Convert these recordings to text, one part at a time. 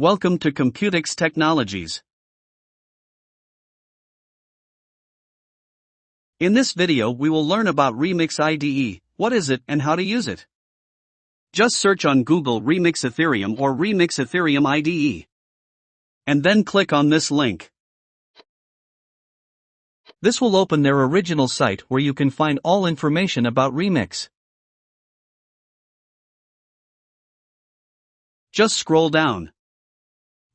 Welcome to Computics Technologies. In this video we will learn about Remix IDE, what is it and how to use it. Just search on Google Remix Ethereum or Remix Ethereum IDE. And then click on this link. This will open their original site where you can find all information about Remix. Just scroll down.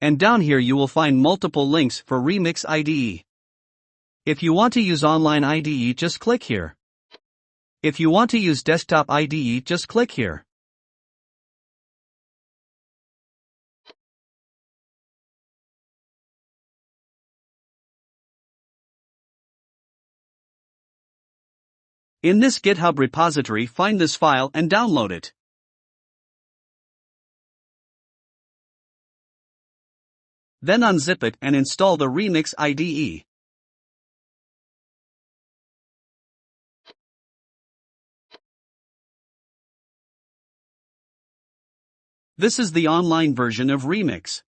And down here you will find multiple links for Remix IDE. If you want to use online IDE, just click here. If you want to use desktop IDE, just click here. In this GitHub repository, find this file and download it. Then unzip it and install the Remix IDE. This is the online version of Remix.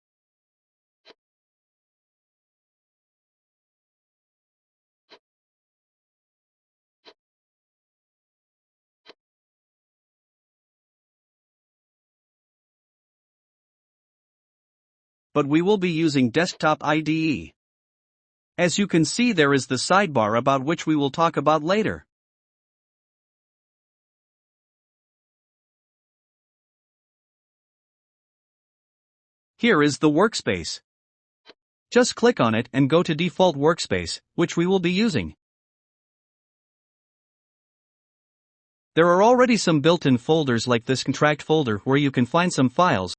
But we will be using desktop IDE. As you can see, there is the sidebar about which we will talk about later. Here is the workspace. Just click on it and go to default workspace, which we will be using. There are already some built-in folders like this contract folder where you can find some files.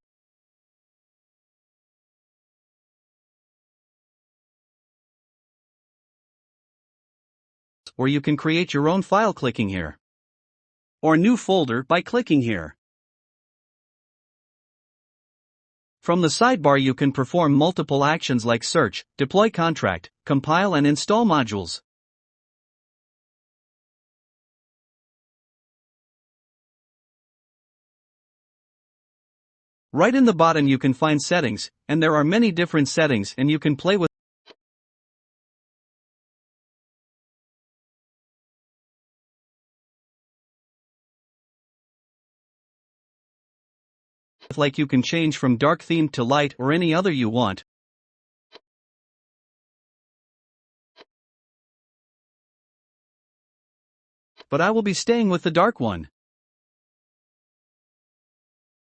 Or you can create your own file clicking here. Or new folder by clicking here. From the sidebar you can perform multiple actions like search, deploy contract, compile and install modules. Right in the bottom you can find settings, and there are many different settings and you can play with like you can change from dark theme to light or any other you want. But I will be staying with the dark one.